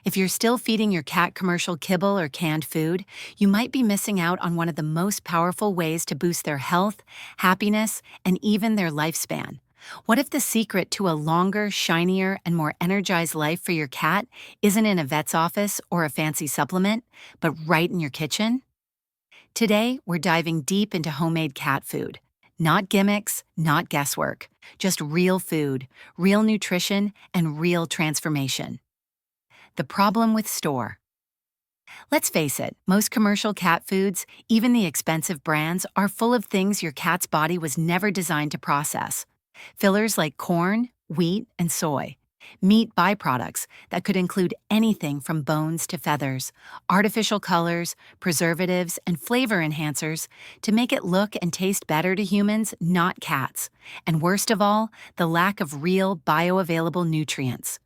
If you're still feeding your cat commercial kibble or canned food, you might be missing out on one of the most powerful ways to boost their health, happiness, and even their lifespan. What if the secret to a longer, shinier, and more energized life for your cat isn't in a vet's office or a fancy supplement, but right in your kitchen? Today, we're diving deep into homemade cat food. Not gimmicks, not guesswork, just real food, real nutrition, and real transformation. The problem with store. Let's face it, most commercial cat foods, even the expensive brands, are full of things your cat's body was never designed to process. Fillers like corn, wheat, and soy. Meat byproducts that could include anything from bones to feathers, artificial colors, preservatives, and flavor enhancers to make it look and taste better to humans, not cats. And worst of all, the lack of real bioavailable nutrients.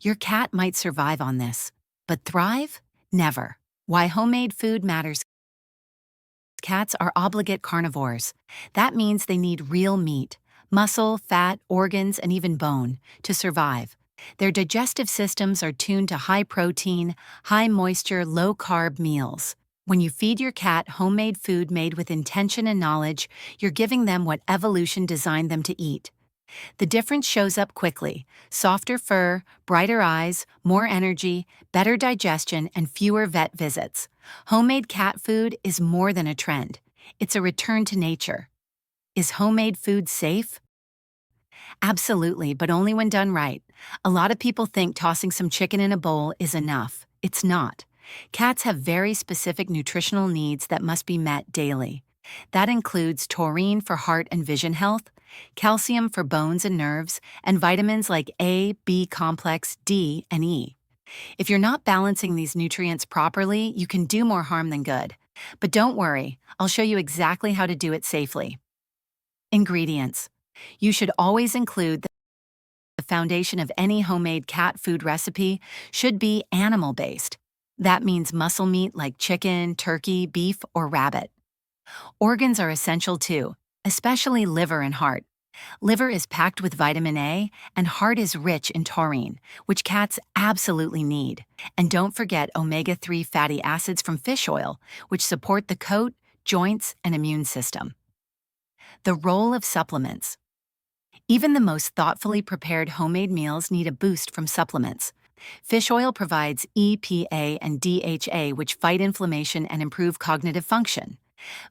Your cat might survive on this, but thrive? Never. Why homemade food matters. Cats are obligate carnivores. That means they need real meat, muscle, fat, organs, and even bone to survive. Their digestive systems are tuned to high protein, high moisture, low carb meals. When you feed your cat homemade food made with intention and knowledge, you're giving them what evolution designed them to eat. The difference shows up quickly: softer fur, brighter eyes, more energy, better digestion, and fewer vet visits. Homemade cat food is more than a trend. It's a return to nature. Is homemade food safe? Absolutely, but only when done right. A lot of people think tossing some chicken in a bowl is enough. It's not. Cats have very specific nutritional needs that must be met daily. That includes taurine for heart and vision health, calcium for bones and nerves, and vitamins like A, B complex, D, and E. If you're not balancing these nutrients properly, you can do more harm than good. But don't worry, I'll show you exactly how to do it safely. Ingredients. You should always include the foundation of any homemade cat food recipe should be animal-based. That means muscle meat like chicken, turkey, beef, or rabbit. Organs are essential too, especially liver and heart. Liver is packed with vitamin A, and heart is rich in taurine, which cats absolutely need. And don't forget omega-3 fatty acids from fish oil, which support the coat, joints, and immune system. The role of supplements. Even the most thoughtfully prepared homemade meals need a boost from supplements. Fish oil provides EPA and DHA, which fight inflammation and improve cognitive function.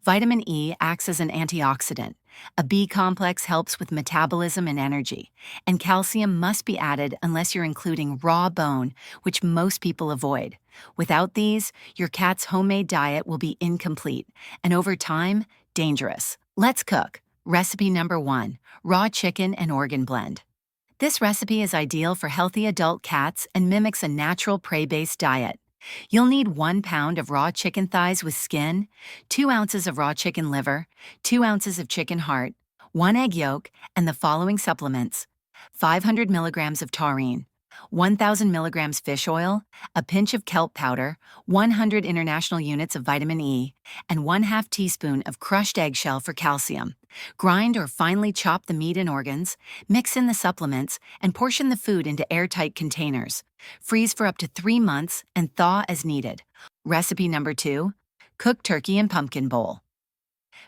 Vitamin E acts as an antioxidant. A B complex helps with metabolism and energy. And calcium must be added unless you're including raw bone, which most people avoid. Without these, your cat's homemade diet will be incomplete, and over time, dangerous. Let's cook. Recipe number 1, raw chicken and organ blend. This recipe is ideal for healthy adult cats and mimics a natural prey-based diet. You'll need 1 pound of raw chicken thighs with skin, 2 ounces of raw chicken liver, 2 ounces of chicken heart, 1 egg yolk, and the following supplements: 500 milligrams of taurine, 1,000 milligrams fish oil, a pinch of kelp powder, 100 international units of vitamin E, and 1/2 teaspoon of crushed eggshell for calcium. Grind or finely chop the meat and organs, mix in the supplements, and portion the food into airtight containers. Freeze for up to 3 months and thaw as needed. Recipe number 2, cooked turkey and pumpkin bowl.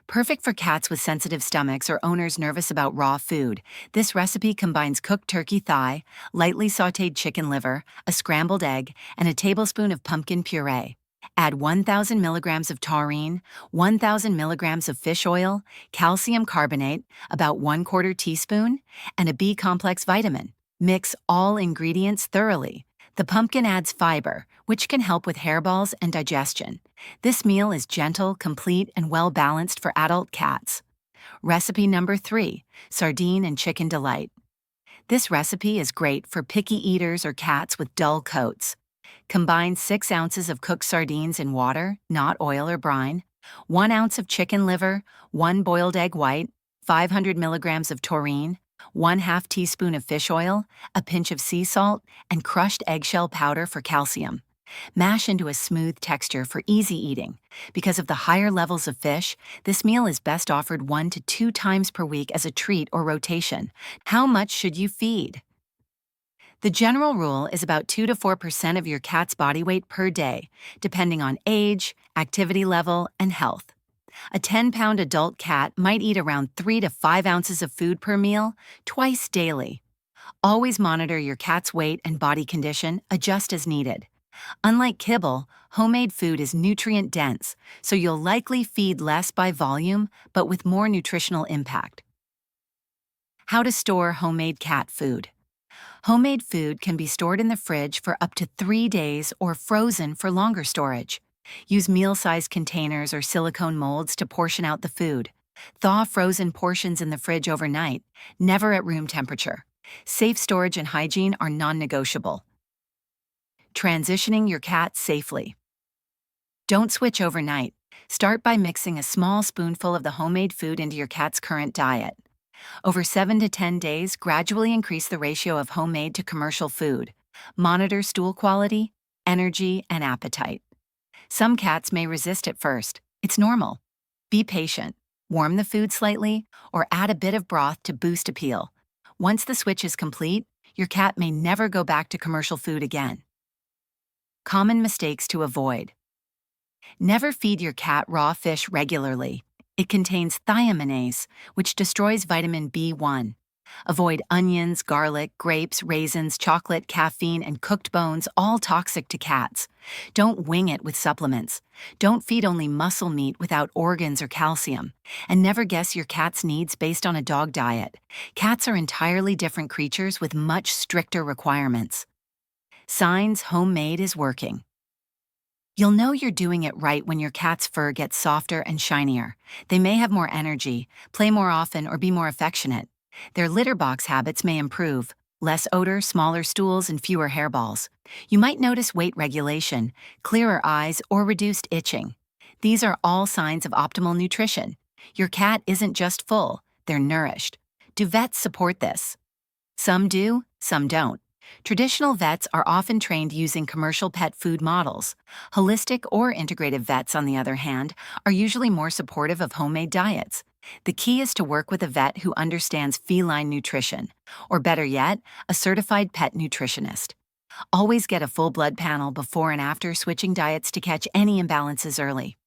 Perfect for cats with sensitive stomachs or owners nervous about raw food, this recipe combines cooked turkey thigh, lightly sautéed chicken liver, a scrambled egg, and a tablespoon of pumpkin puree. Add 1,000 milligrams of taurine, 1,000 milligrams of fish oil, calcium carbonate, about 1/4 teaspoon, and a B complex vitamin. Mix all ingredients thoroughly. The pumpkin adds fiber, which can help with hairballs and digestion. This meal is gentle, complete, and well-balanced for adult cats. Recipe number 3, sardine and chicken delight. This recipe is great for picky eaters or cats with dull coats. Combine 6 ounces of cooked sardines in water, not oil or brine, 1 ounce of chicken liver, 1 boiled egg white, 500 milligrams of taurine, 1/2 teaspoon of fish oil, a pinch of sea salt, and crushed eggshell powder for calcium. Mash into a smooth texture for easy eating. Because of the higher levels of fish, this meal is best offered 1 to 2 times per week as a treat or rotation. How much should you feed? The general rule is about 2 to 4% of your cat's body weight per day, depending on age, activity level, and health. A 10-pound adult cat might eat around 3 to 5 ounces of food per meal, twice daily. Always monitor your cat's weight and body condition, adjust as needed. Unlike kibble, homemade food is nutrient-dense, so you'll likely feed less by volume, but with more nutritional impact. How to store homemade cat food. Homemade food can be stored in the fridge for up to 3 days or frozen for longer storage. Use meal-sized containers or silicone molds to portion out the food. Thaw frozen portions in the fridge overnight, never at room temperature. Safe storage and hygiene are non-negotiable. Transitioning your cat safely. Don't switch overnight. Start by mixing a small spoonful of the homemade food into your cat's current diet. Over 7 to 10 days, gradually increase the ratio of homemade to commercial food. Monitor stool quality, energy, and appetite. Some cats may resist at first. It's normal. Be patient. Warm the food slightly, or add a bit of broth to boost appeal. Once the switch is complete, your cat may never go back to commercial food again. Common mistakes to avoid. Never feed your cat raw fish regularly. It contains thiaminase, which destroys vitamin B1. Avoid onions, garlic, grapes, raisins, chocolate, caffeine, and cooked bones, all toxic to cats. Don't wing it with supplements. Don't feed only muscle meat without organs or calcium. And never guess your cat's needs based on a dog diet. Cats are entirely different creatures with much stricter requirements. Signs homemade is working. You'll know you're doing it right when your cat's fur gets softer and shinier. They may have more energy, play more often, or be more affectionate. Their litter box habits may improve. Less odor, smaller stools, and fewer hairballs. You might notice weight regulation, clearer eyes, or reduced itching. These are all signs of optimal nutrition. Your cat isn't just full, they're nourished. Do vets support this? Some do, some don't. Traditional vets are often trained using commercial pet food models. Holistic or integrative vets, on the other hand, are usually more supportive of homemade diets. The key is to work with a vet who understands feline nutrition, or better yet, a certified pet nutritionist. Always get a full blood panel before and after switching diets to catch any imbalances early.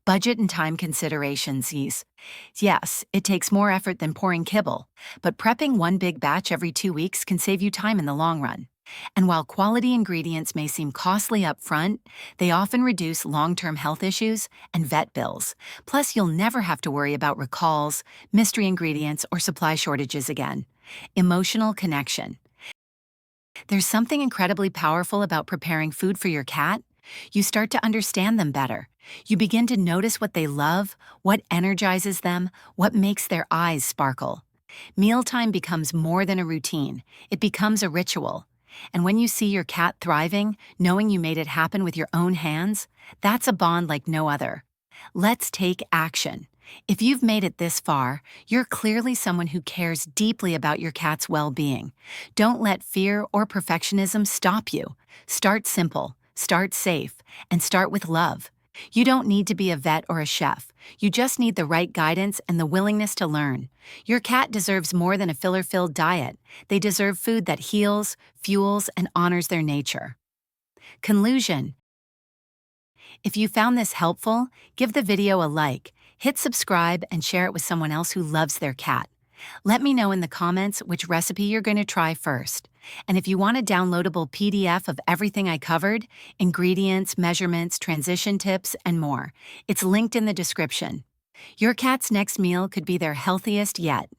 Budget and time considerations. Yes, it takes more effort than pouring kibble, but prepping one big batch every 2 weeks can save you time in the long run. And while quality ingredients may seem costly up front, they often reduce long-term health issues and vet bills. Plus, you'll never have to worry about recalls, mystery ingredients, or supply shortages again. Emotional connection. There's something incredibly powerful about preparing food for your cat. You start to understand them better. You begin to notice what they love, what energizes them, what makes their eyes sparkle. Mealtime becomes more than a routine. It becomes a ritual. And when you see your cat thriving, knowing you made it happen with your own hands, that's a bond like no other. Let's take action. If you've made it this far, you're clearly someone who cares deeply about your cat's well-being. Don't let fear or perfectionism stop you. Start simple, start safe, and start with love. You don't need to be a vet or a chef. You just need the right guidance and the willingness to learn. Your cat deserves more than a filler-filled diet. They deserve food that heals, fuels, and honors their nature. Conclusion. If you found this helpful, give the video a like, hit subscribe, and share it with someone else who loves their cat. Let me know in the comments which recipe you're going to try first. And if you want a downloadable PDF of everything I covered, ingredients, measurements, transition tips, and more, it's linked in the description. Your cat's next meal could be their healthiest yet.